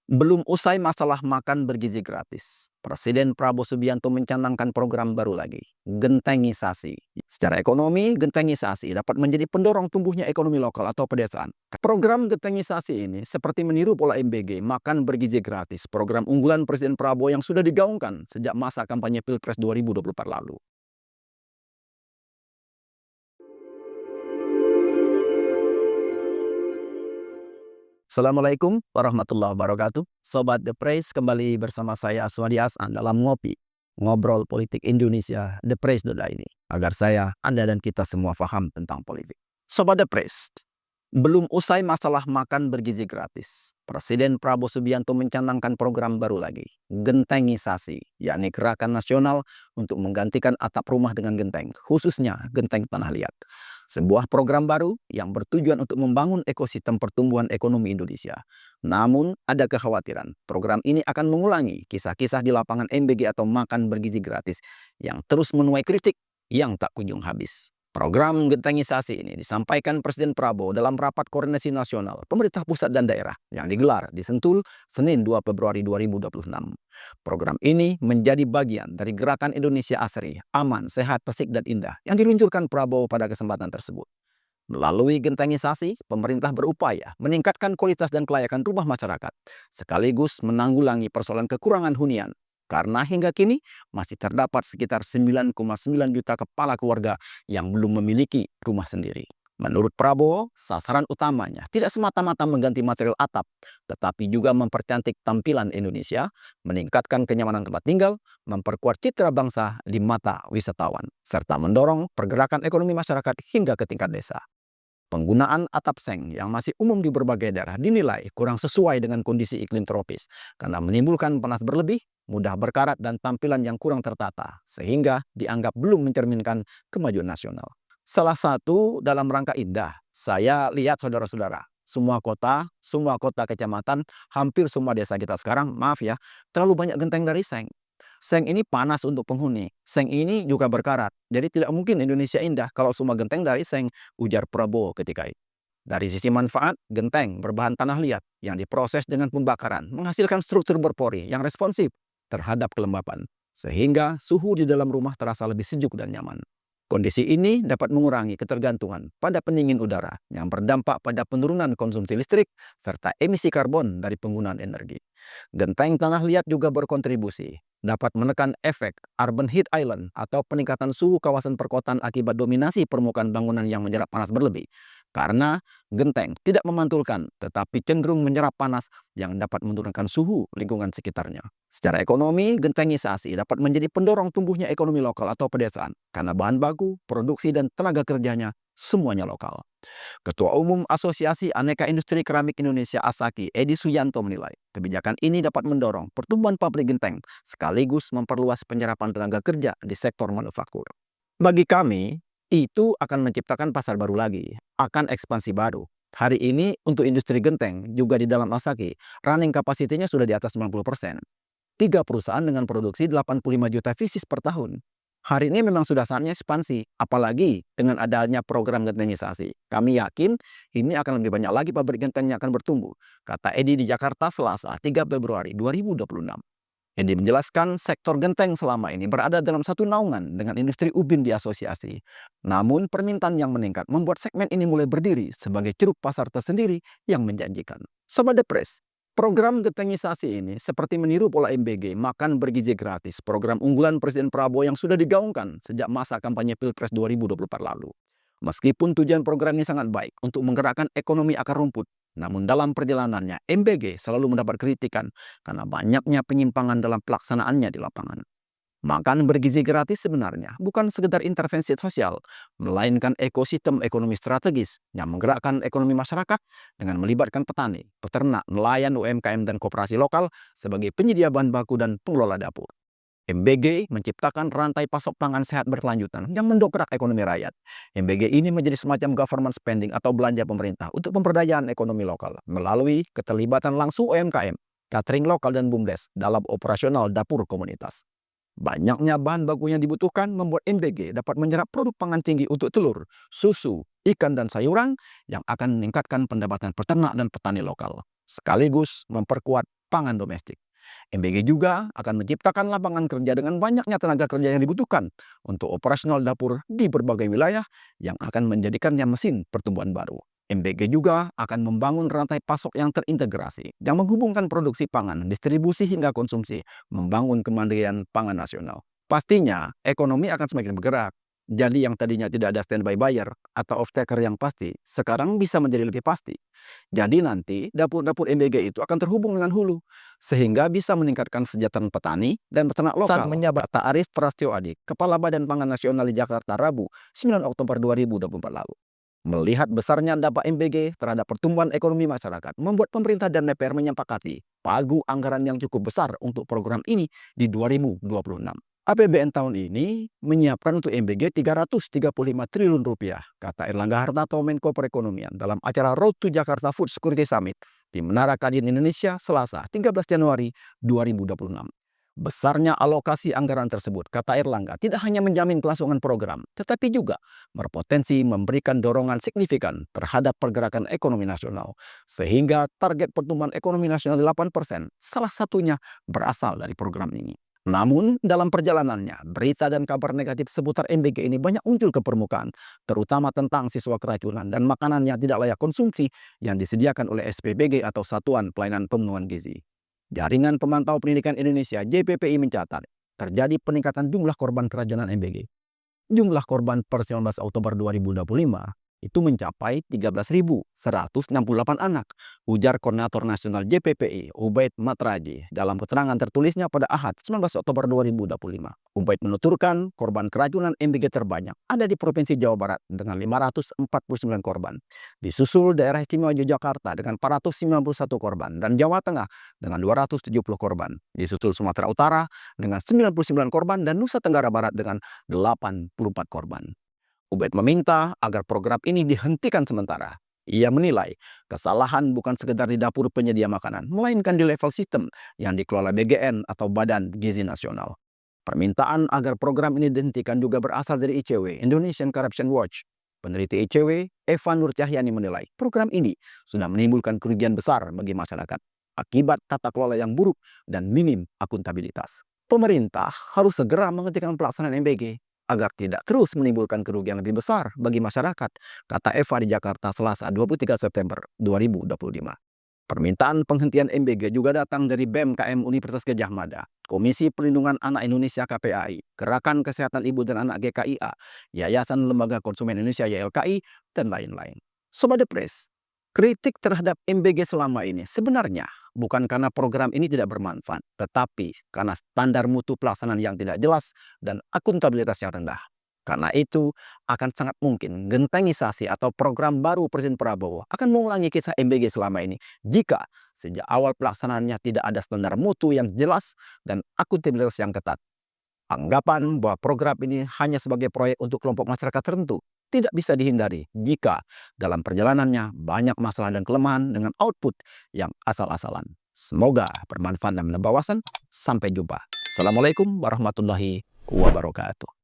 Belum usai masalah makan bergizi gratis, Presiden Prabowo Subianto mencanangkan program baru lagi, gentengisasi. Secara ekonomi, gentengisasi dapat menjadi pendorong tumbuhnya ekonomi lokal atau pedesaan. Program gentengisasi ini seperti meniru pola MBG, makan bergizi gratis, program unggulan Presiden Prabowo yang sudah digaungkan sejak masa kampanye Pilpres 2024 lalu. Assalamualaikum warahmatullahi wabarakatuh. Sobat The Praise, kembali bersama saya Aswadi Hasan dalam Ngopi, Ngobrol Politik Indonesia The Praise.id, agar saya, Anda dan kita semua paham tentang politik. Sobat The Praise, belum usai masalah makan bergizi gratis, Presiden Prabowo Subianto mencanangkan program baru lagi, gentengisasi, yakni gerakan nasional untuk menggantikan atap rumah dengan genteng, khususnya genteng tanah liat. Sebuah program baru yang bertujuan untuk membangun ekosistem pertumbuhan ekonomi Indonesia. Namun, ada kekhawatiran program ini akan mengulangi kisah-kisah di lapangan MBG atau makan bergizi gratis yang terus menuai kritik yang tak kunjung habis. Program gentengisasi ini disampaikan Presiden Prabowo dalam rapat koordinasi nasional pemerintah pusat dan daerah yang digelar di Sentul Senin 2 Februari 2026. Program ini menjadi bagian dari gerakan Indonesia Asri, Aman, Sehat, Pesik, dan Indah yang diluncurkan Prabowo pada kesempatan tersebut. Melalui gentengisasi, pemerintah berupaya meningkatkan kualitas dan kelayakan rumah masyarakat, sekaligus menanggulangi persoalan kekurangan hunian. Karena hingga kini masih terdapat sekitar 9,9 juta kepala keluarga yang belum memiliki rumah sendiri. Menurut Prabowo, sasaran utamanya tidak semata-mata mengganti material atap, tetapi juga mempercantik tampilan Indonesia, meningkatkan kenyamanan tempat tinggal, memperkuat citra bangsa di mata wisatawan, serta mendorong pergerakan ekonomi masyarakat hingga ke tingkat desa. Penggunaan atap seng yang masih umum di berbagai daerah dinilai kurang sesuai dengan kondisi iklim tropis karena menimbulkan panas berlebih, mudah berkarat, dan tampilan yang kurang tertata, sehingga dianggap belum mencerminkan kemajuan nasional. Salah satu dalam rangka indah, saya lihat saudara-saudara, semua kota kecamatan, hampir semua desa kita sekarang, maaf ya, terlalu banyak genteng dari seng. Seng ini panas untuk penghuni. Seng ini juga berkarat. Jadi tidak mungkin Indonesia indah kalau semua genteng dari seng, ujar Prabowo ketika itu. Dari sisi manfaat, genteng berbahan tanah liat yang diproses dengan pembakaran menghasilkan struktur berpori yang responsif terhadap kelembapan, sehingga suhu di dalam rumah terasa lebih sejuk dan nyaman. Kondisi ini dapat mengurangi ketergantungan pada pendingin udara yang berdampak pada penurunan konsumsi listrik serta emisi karbon dari penggunaan energi. Genteng tanah liat juga berkontribusi dapat menekan efek urban heat island atau peningkatan suhu kawasan perkotaan akibat dominasi permukaan bangunan yang menyerap panas berlebih. Karena genteng tidak memantulkan, tetapi cenderung menyerap panas yang dapat menurunkan suhu lingkungan sekitarnya. Secara ekonomi, gentengisasi dapat menjadi pendorong tumbuhnya ekonomi lokal atau pedesaan, karena bahan baku, produksi, dan tenaga kerjanya semuanya lokal. Ketua Umum Asosiasi Aneka Industri Keramik Indonesia (ASAKI), Edi Suyanto menilai, kebijakan ini dapat mendorong pertumbuhan pabrik genteng sekaligus memperluas penyerapan tenaga kerja di sektor manufaktur. Bagi kami, itu akan menciptakan pasar baru lagi, akan ekspansi baru. Hari ini untuk industri genteng juga di dalam ASAKI, running kapasitinya sudah di atas 90%. 3 perusahaan dengan produksi 85 juta pieces per tahun. Hari ini memang sudah saatnya ekspansi, apalagi dengan adanya program gentengisasi. Kami yakin ini akan lebih banyak lagi pabrik genteng yang akan bertumbuh, kata Edi di Jakarta Selasa 3 Februari 2026. Edi menjelaskan sektor genteng selama ini berada dalam satu naungan dengan industri ubin di asosiasi. Namun permintaan yang meningkat membuat segmen ini mulai berdiri sebagai ceruk pasar tersendiri yang menjanjikan. Sobat Depres, program gentengisasi ini seperti meniru pola MBG, makan bergizi gratis, program unggulan Presiden Prabowo yang sudah digaungkan sejak masa kampanye Pilpres 2024 lalu. Meskipun tujuan program ini sangat baik untuk menggerakkan ekonomi akar rumput, namun dalam perjalanannya MBG selalu mendapat kritikan karena banyaknya penyimpangan dalam pelaksanaannya di lapangan. Makan bergizi gratis sebenarnya bukan sekedar intervensi sosial, melainkan ekosistem ekonomi strategis yang menggerakkan ekonomi masyarakat dengan melibatkan petani, peternak, nelayan, UMKM, dan koperasi lokal sebagai penyedia bahan baku dan pengelola dapur. MBG menciptakan rantai pasok pangan sehat berkelanjutan yang mendongkrak ekonomi rakyat. MBG ini menjadi semacam government spending atau belanja pemerintah untuk pemberdayaan ekonomi lokal melalui keterlibatan langsung UMKM, catering lokal, dan BUMDes dalam operasional dapur komunitas. Banyaknya bahan baku yang dibutuhkan membuat MBG dapat menyerap produk pangan tinggi untuk telur, susu, ikan, dan sayuran yang akan meningkatkan pendapatan peternak dan petani lokal, sekaligus memperkuat pangan domestik. MBG juga akan menciptakan lapangan kerja dengan banyaknya tenaga kerja yang dibutuhkan untuk operasional dapur di berbagai wilayah yang akan menjadikannya mesin pertumbuhan baru. MBG juga akan membangun rantai pasok yang terintegrasi, yang menghubungkan produksi pangan, distribusi hingga konsumsi, membangun kemandirian pangan nasional. Pastinya, ekonomi akan semakin bergerak. Jadi yang tadinya tidak ada standby buyer atau off-taker yang pasti, sekarang bisa menjadi lebih pasti. Jadi nanti dapur-dapur MBG itu akan terhubung dengan hulu, sehingga bisa meningkatkan kesejahteraan petani dan peternak lokal. Kata Arif Prastyo Adi, Kepala Badan Pangan Nasional di Jakarta Rabu, 9 Oktober 2024 lalu. Melihat besarnya dampak MBG terhadap pertumbuhan ekonomi masyarakat, membuat pemerintah dan DPR menyepakati pagu anggaran yang cukup besar untuk program ini di 2026. APBN tahun ini menyiapkan untuk MBG 335 triliun rupiah, kata Erlangga Hartarto Menko Perekonomian dalam acara Road to Jakarta Food Security Summit di Menara Kadin Indonesia Selasa 13 Januari 2026. Besarnya alokasi anggaran tersebut, kata Erlangga, tidak hanya menjamin kelangsungan program, tetapi juga berpotensi memberikan dorongan signifikan terhadap pergerakan ekonomi nasional, sehingga target pertumbuhan ekonomi nasional 8%, salah satunya berasal dari program ini. Namun, dalam perjalanannya, berita dan kabar negatif seputar MBG ini banyak muncul ke permukaan, terutama tentang siswa keracunan dan makanan yang tidak layak konsumsi yang disediakan oleh SPBG atau Satuan Pelayanan Pemenuhan Gizi. Jaringan Pemantau Pendidikan Indonesia (JPPI) mencatat, terjadi peningkatan jumlah korban keracunan MBG. Jumlah korban per 19 Oktober 2025 itu mencapai 13.168 anak, ujar Koordinator Nasional JPPI, Ubaid Matraji, dalam keterangan tertulisnya pada Ahad 19 Oktober 2025. Ubaid menuturkan korban keracunan MBG terbanyak ada di Provinsi Jawa Barat dengan 549 korban, disusul daerah istimewa Yogyakarta dengan 491 korban, dan Jawa Tengah dengan 270 korban, disusul Sumatera Utara dengan 99 korban, dan Nusa Tenggara Barat dengan 84 korban. Ubaid meminta agar program ini dihentikan sementara. Ia menilai kesalahan bukan sekedar di dapur penyedia makanan, melainkan di level sistem yang dikelola BGN atau Badan Gizi Nasional. Permintaan agar program ini dihentikan juga berasal dari ICW, Indonesian Corruption Watch. Peneliti ICW, Eva Nur Cahyani, menilai program ini sudah menimbulkan kerugian besar bagi masyarakat akibat tata kelola yang buruk dan minim akuntabilitas. Pemerintah harus segera menghentikan pelaksanaan MBG agar tidak terus menimbulkan kerugian lebih besar bagi masyarakat, kata Eva di Jakarta Selasa 23 September 2025. Permintaan penghentian MBG juga datang dari BEM-KM Universitas Gadjah Mada, Komisi Perlindungan Anak Indonesia KPAI, Gerakan Kesehatan Ibu dan Anak GKIA, Yayasan Lembaga Konsumen Indonesia YLKI, dan lain-lain. Sobat The Press, kritik terhadap MBG selama ini sebenarnya bukan karena program ini tidak bermanfaat, tetapi karena standar mutu pelaksanaan yang tidak jelas dan akuntabilitas yang rendah. Karena itu, akan sangat mungkin gentengisasi atau program baru Presiden Prabowo akan mengulangi kisah MBG selama ini jika sejak awal pelaksanaannya tidak ada standar mutu yang jelas dan akuntabilitas yang ketat. Anggapan bahwa program ini hanya sebagai proyek untuk kelompok masyarakat tertentu tidak bisa dihindari jika dalam perjalanannya banyak masalah dan kelemahan dengan output yang asal-asalan. Semoga bermanfaat dan menambah wawasan. Sampai jumpa. Assalamualaikum warahmatullahi wabarakatuh.